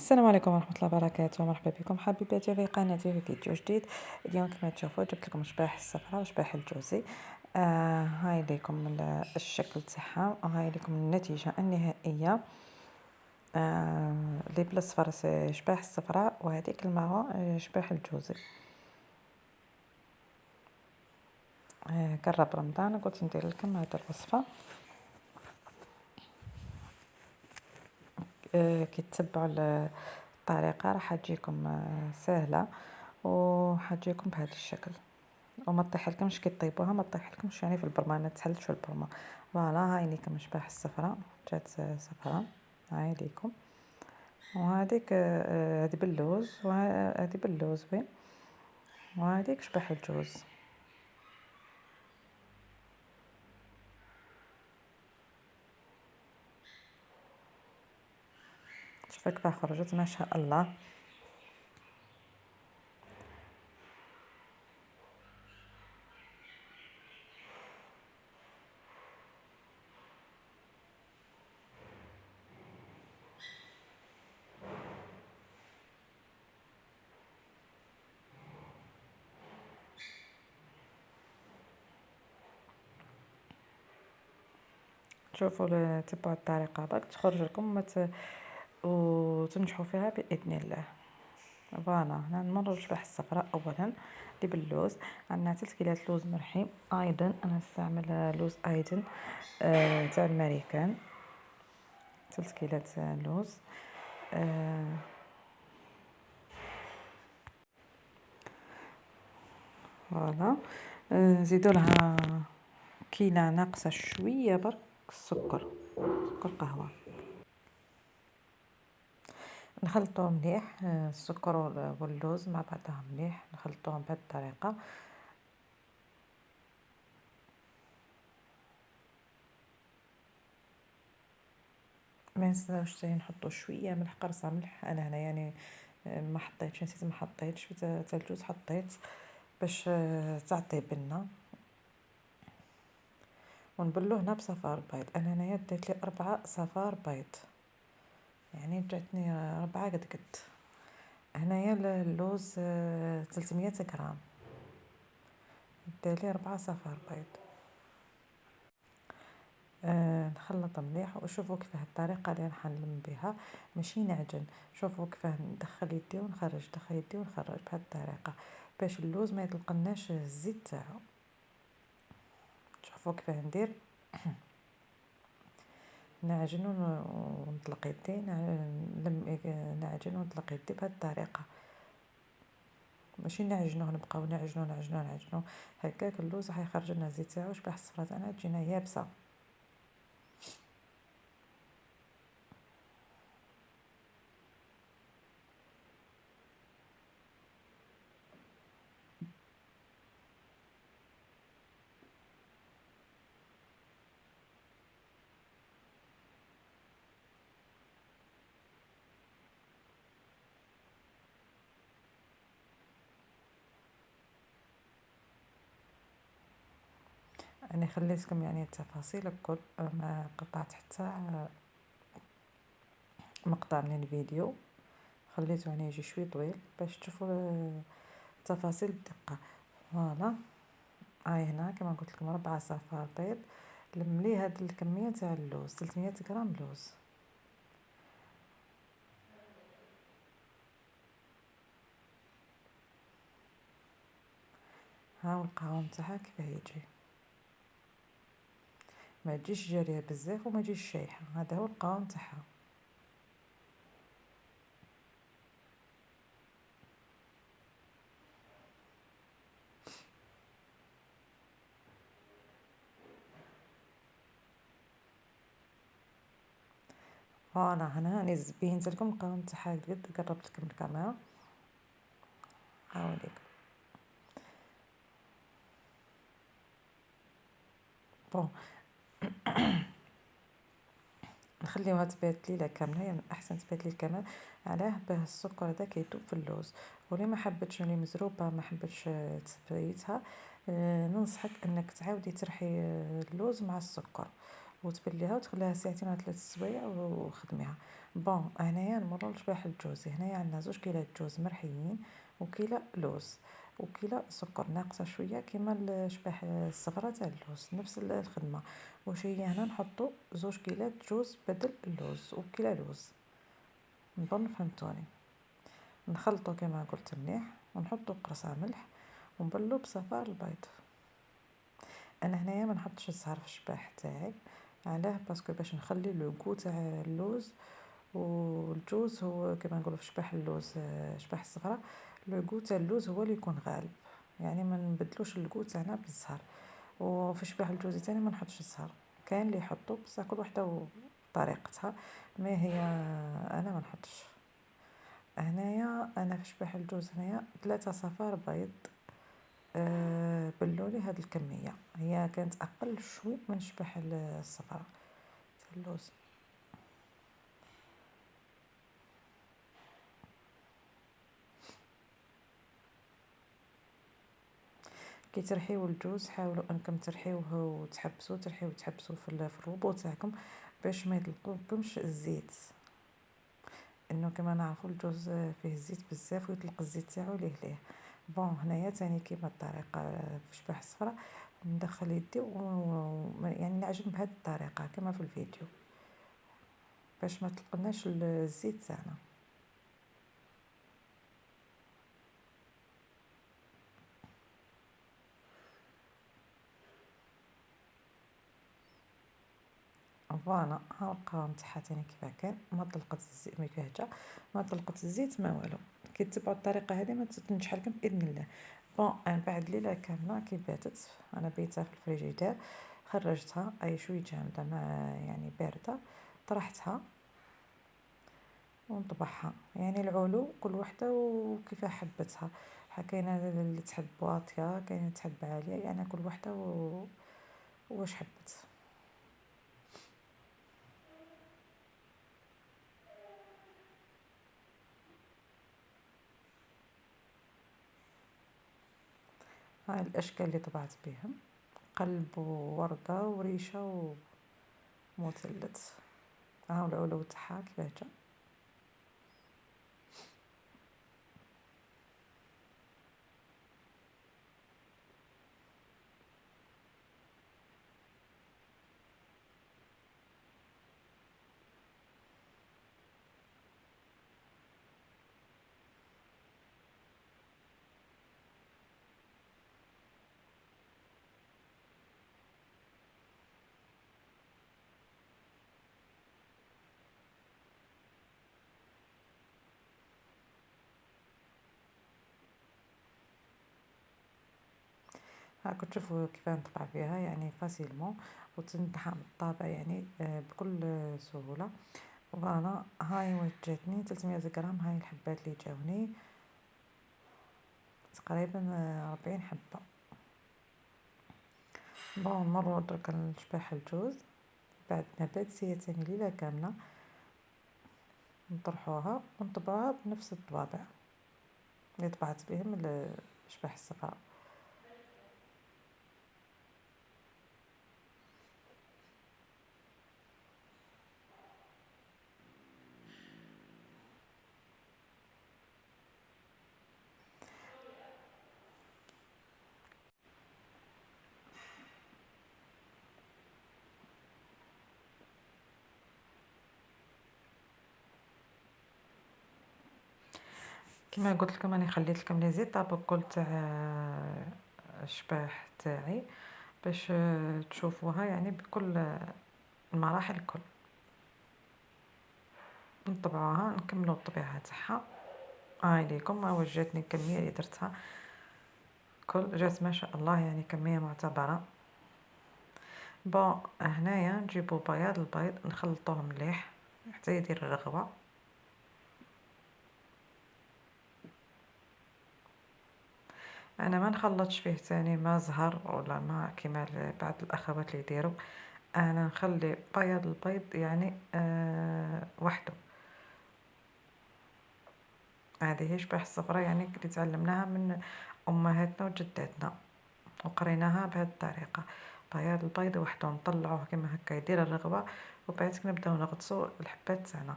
السلام عليكم ورحمة الله وبركاته. مرحبا بكم حبيباتي في قناتي في فيديو جديد. اليوم كما تشوفوا جبت لكم شباح الصفراء وشباح الجوزي. هاي ليكم الشكل تاعها وهاي ليكم النتيجة النهائية. اللي بالاصفر شباح الصفراء وهذيك المارون شباح الجوزي. قرب رمضان قلت ندير لكم هذه الوصفة. كي تتبعوا الطريقة راح تجيكم سهلة وحتجيكم بهذا الشكل وما تطيح لكمش كي طيبوها، ما تطيح لكمش يعني في البرمه، ما تحلش في البرمه. فوالا هاي ليكم شباح الصفراء، جات صفراء هاي ليكم، وهذيك هذه باللوز وهذه باللوز وين، وهذيك شباح الجوز. شوفوا كيف خرجت ما شاء الله. شوفوا تبعوا الطريقه باك تخرج لكم وتنجحوا فيها باذن الله. فوالا هنا نمروا شباح الصفراء اولا اللي باللوز. عندنا 3 كيلات لوز مرحي، ايضا انا نستعمل لوز ايضا تاع الماريكان، 3 كيلات لوز. فوالا نزيدوا لها كيله ناقصه شويه برك سكر قهوه. نخلطوه مليح، السكر واللوز مع بعضها مليح، نخلطوهم بهذه الطريقه. ما ننساوش نحطوا شويه ملح، قرصه ملح. انا هنا يعني ما حطيتش، نسيت ما حطيتش تاع الجوز، حطيت باش تعطي بنه. ونبلوه هنا بصفار بيض. انا هنايا درت لي 4 صفار بيض، يعني جاتني 4 قد قد. هنايا اللوز 300 غرام، دير لي 4 صفار بيض. نخلط مليح وشوفوا كيفاه الطريقه اللي راح نلم بها، ماشي نعجن. شوفوا كيفاه ندخل يدي ونخرج، ندخل يدي ونخرج بهذه الطريقه باش اللوز ما يطلقناش الزيت تاعو. شوفوا كيفاه ندير نعجن ونطلق يدي، نعجن ونطلق يدي بهذه الطريقه، ماشي نعجنوه نبقاو نعجنو هكاك اللوز راح يخرج لنا الزيت تاعو. شباح الصفراء تاعنا تجينا يابسه. انا خليتكم يعني التفاصيل الكل، ما قطعت حتى مقطع من الفيديو، خليته يعني يجي شوي طويل باش تشوفوا التفاصيل بدقه. فوالا هاي هنا كما قلت لكم 4 صفار بيض. لملي هاد الكميه تاع اللوز 300 غرام لوز. ها القوام تاعها كيفاه يجي، ما تجيش جاريه بزاف وما تجيش شايحه، هذا هو القوام تاعها. فوالا هنا راني بينت لكم القوام تاعها قد قربت لكم الكاميرا. هاوليك بون نخليوها تبات ليله كامله، يعني احسن تبات لي كامل. علاه باه السكر هذا كيذوب في اللوز. ولي ما حبتش اللي مزروبه ما حبتش تبيتها، ننصحك انك تعاودي ترحي اللوز مع السكر وتبليها وتخليها ساعتين ولا 3 سوايع وخدميها. بون هنايا نمروا لشباح الجوز. هنايا عندنا 2 كيلات جوز مرحيين وكيلة لوز وكيلة سكر ناقصه شويه كيما الشباح الصفراء تاع اللوز، نفس الخدمه. واش هي هنا نحطوا 2 كيلات جوز بدل اللوز وكيلة لوز. نظن فهمتوني. نخلطوا كما قلت مليح ونحطوا قرصه ملح ونبلوا بصفار البيض. انا هنايا ما نحطش الزهر في الشباح تاعي، علاه باسكو باش نخلي لو غو تاع اللوز والجوز هو كما نقولوا في شباح اللوز شباح الصفراء، لو غو تاع اللوز هو اللي يكون غالب، يعني ما نبدلوش الغو تاعنا بالزهر. وفي شباح الجوز تاني ما نحطش الزهر، كاين اللي يحطوا بصح كل وحده وطريقتها، ما هي انا ما نحطش. هنايا انا في شباح الجوز هنايا 3 صفار بيض. بلولي هاد الكميه هي كانت اقل شوي من شباح الصفراء تاع اللوز. كي ترحيو الجوز حاولوا انكم ترحيوه تحبسوه في الروبو تاعكم باش ما يطلقلكمش الزيت، انه كما نعرفوا الجوز فيه الزيت بزاف ويطلق الزيت تاعو ليه. بون هنايا تاني كيما الطريقه في شباح الصفراء ندخل يدي يعني نعجن بهذه الطريقه كما في الفيديو باش ما تطلقناش الزيت تاعنا. فوالا ها القوام تاعها تاني كيف كان، ما طلقت الزيت مكهجه، ما طلقت الزيت ما والو. كي تبعوا الطريقه هذه ما تنجح لكم باذن الله. بون من بعد ليله كامله كي باتت انا بيتها في الفريجيدير، خرجتها اي شويه جامده ما يعني بارده، طرحتها ونطبعها. يعني العلو كل وحده وكيف حبتها، كاينه اللي تحب واطيه كاينه اللي تحب عاليه، يعني كل وحده واش حبت. هاي الاشكال اللي طبعت بهم: قلب ووردة وريشة ومثلث. ها العلو تاعها كيفاه جا. هاكا تشوفوا كيف نطبع فيها يعني فاسيلمون وتنتحى بالطابع يعني بكل سهولة. فوالا هاي واش جاتني 300 غرام، هاي الحبات اللي جاوني تقريبا 40 حبة. بون نمروا درك لشباح الجوز. بعد ما باتت هي تاني ليلة كاملة نطرحوها ونطبعوها بنفس الطوابع اللي طبعت بهم الشباح الصفراء. كما قلت لكم راني خليت لكم لي زيتاب الكل تاع الشباح تاعي باش تشوفوها يعني بكل المراحل الكل. نطبعوها نكملوا الطبيعه تاعها. هاي ليكم ها جاتني الكميه اللي درتها كل جات ما شاء الله يعني كميه معتبره. بون هنايا نجيبو بياض البيض نخلطوه مليح حتى يدير الرغوه. انا ما نخلطش فيه تاني ما زهر ولا ما كيما بعض الاخوات اللي يديروا. انا نخلي بياض البيض يعني وحده. هذه هي شباح الصفراء يعني اللي تعلمناها من امهاتنا وجداتنا وقريناها بهذه الطريقه. بياض البيض وحده نطلعوه كما هكا يدير الرغوه، وبعد نبداو نغطسو الحبات تاعنا.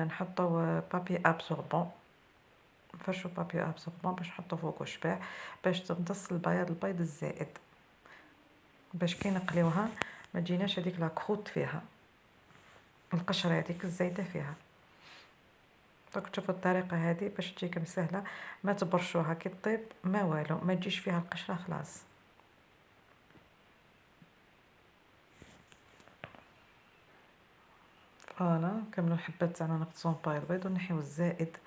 نحطو بابي ابسوربون، نفرشو بابي ابسوربون باش نحطو فوقو شباع باش تمتص البيض الزائد، باش كي نقليوها ما تجيناش هذيك لا كروت فيها، القشره هذيك الزايده فيها. دونك تشوفوا الطريقه هذه باش تجيكم سهله، ما تبرشوها كي طيب ما والو، ما تجيش فيها القشره خلاص. فوالا نكملوا الحبات تاعنا نقصهم بايض بيض ونحيو الزائد.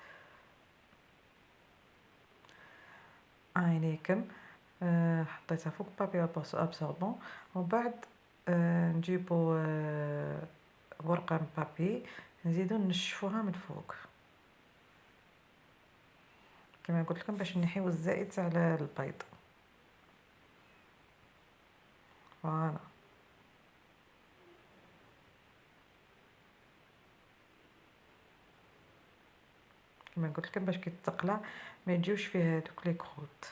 عينيكم حطيتها فوق بابي ابسوربون، ومن بعد نجيبو ورقه من بابي نزيدو نشفوها من فوق كما قلت لكم باش نحيو الزائد على البيض. فوالا كما قلت لكم باش كي تقلع ما يجيوش فيه هذوك لي كروت.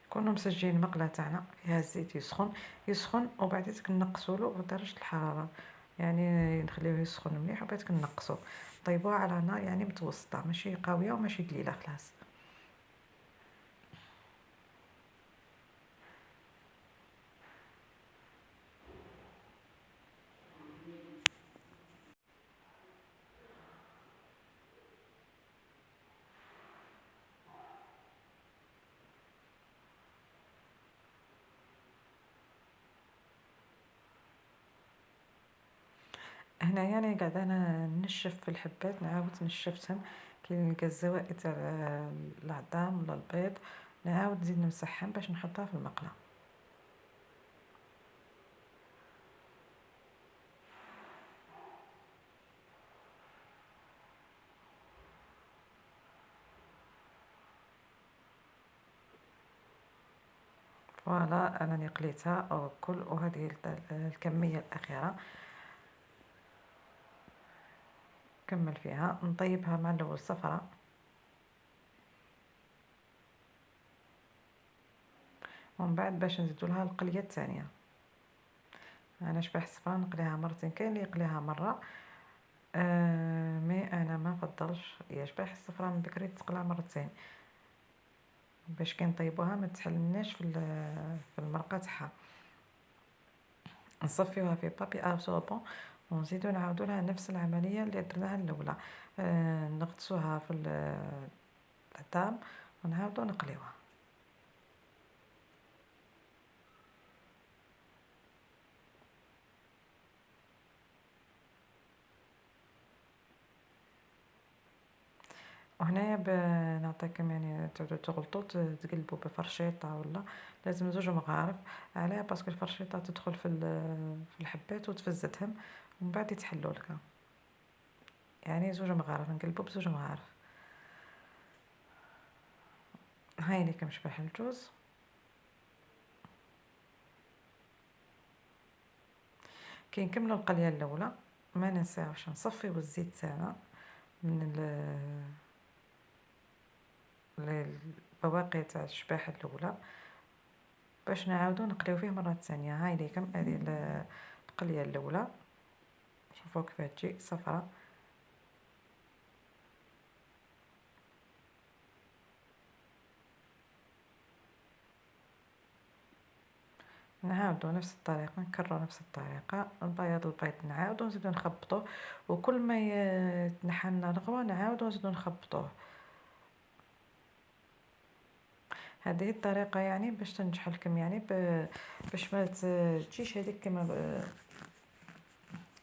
كنا مسجلين المقله تاعنا فيها الزيت يسخن وبعدين نقصولو بدرجه الحراره، يعني نخليوه يسخن مليح وبعد نقصو طيبوها على نار يعني متوسطه، ماشي قويه وماشي قليله خلاص. هنا يعني قاعده انا نشف في الحبات، نعاود نشفتهم كي نلقى الزوائد تاع العظام ولا البيض نعاود نزيد نمسحهم باش نحطها في المقله. فوالا انا قليتها وكل، وهذه الكميه الاخيره نكمل فيها نطيبها مع الاول الصفراء، ومن بعد باش نزيدو لها القليه الثانيه. انا شباح الصفراء نقليها مرتين، كاين اللي يقليها مره مي انا ما نفضلش يا شباح الصفراء من بكري تقلى مرتين باش كي نطيبوها ما تحلناش في المرقه تاعها. نصفيوها في بابي ابسوربون ونزيدو نعاودو لها نفس العمليه اللي درناها الاولى، نغطسوها في العظام ونعاودو نقليوها. وهنايا نعطيكم يعني تعودو تغلطو تقلبو بفرشيطه، ولا لازم زوج مغارف علاه باسكو الفرشيطه تدخل في الحبات وتفزتهم ومن بعد يتحلوا لك، يعني زوج مغارف نقلبو بزوج مغارف. هاي ليكم شباح الجوز. كي نكملوا القليه الاولى ما ننساوش نصفيو الزيت تاعنا من البواقي تاع الشباحه الاولى باش نعاودو نقليو فيه مره ثانيه. هاي ليكم هذه القليه الاولى، شوفوا كيف تجي صفراء. نعاودو نفس الطريقه، نكرروا نفس الطريقه، البيض نعاودو نزيدو نخبطوه، وكل ما يتنحى لنا رغوه نعاودو نزيدو نخبطوه. هذه الطريقه يعني باش تنجح لكم، يعني باش ما تجيش هذيك كما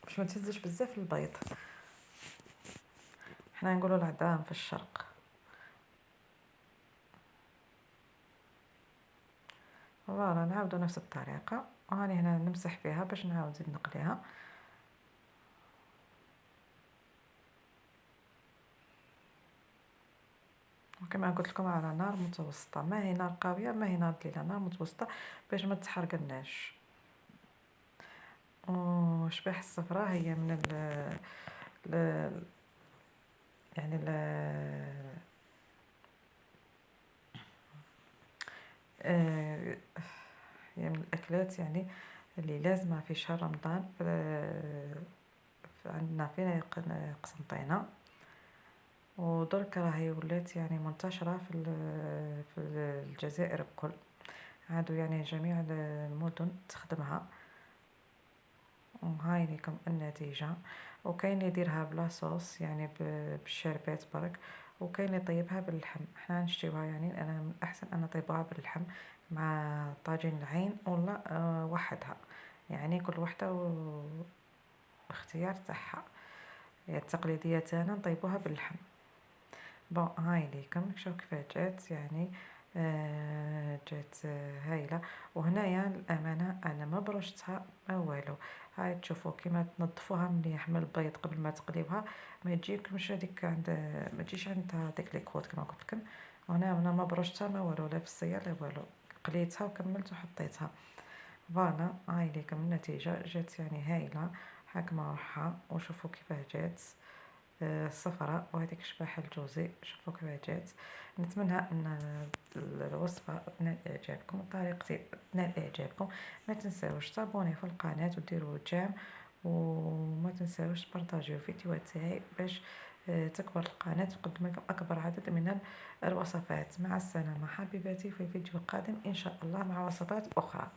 باش ما تهزش بزاف البيض. حنا نقولوا العظام في الشرق. فوالا نعاودو نفس الطريقه، وهاني هنا نمسح فيها باش نعاود نزيد نقليها. وكما قلت لكم على نار متوسطه، ما هي نار قويه ما هي نار قليله، نار متوسطه باش ما تحرقناش. وشباح الصفراء هي من ال يعني آه، هي من الاكلات يعني اللي لازمه في شهر رمضان. عندنا فينا قسنطينه، ودرك راهي ولات يعني منتشره في الجزائر الكل، عادوا يعني جميع المدن تخدمها. وهاي لكم النتيجة. وكاين يديرها بلا صوص يعني بالشربات برك، وكاين يطيبها باللحم. حنا نشتيوها يعني انا من الاحسن انا طيبها باللحم مع طاجين العين ولا وحدها، يعني كل وحده واختيار تاعها. هي التقليديه تاعنا نطيبوها باللحم. بون هاي ليكم شوف كيفاه جات يعني جات هايله. وهنايا الامانه انا ما برشتها ما والو. هاي تشوفوا كيما تنظفوها مليح من البيض قبل ما تقليوها، ما تجيكمش هذيك عند ما تجيش عندها ديك لي كروت كما قلت لكم. وهنا انا ما برشتها ما والو، لا في السيار لا والو، قليتها وكملت وحطيتها. فوالا هاي ليكم النتيجه جات يعني هايله. حاكمه روحها وشوفوا كيفاه جات الصفراء، وهذيك شباح الجوزي شوفوا كيف جات. نتمنى ان الوصفه تنال اعجابكم وطريقتي تنال اعجابكم. ما تنساوش تابوني في القناه وديروا جيم، وما تنساوش تبارطاجيو الفيديوهات تاعي باش تكبر القناه تقدم لكم اكبر عدد من الوصفات. مع السلامه حبيباتي، في الفيديو القادم ان شاء الله مع وصفات اخرى.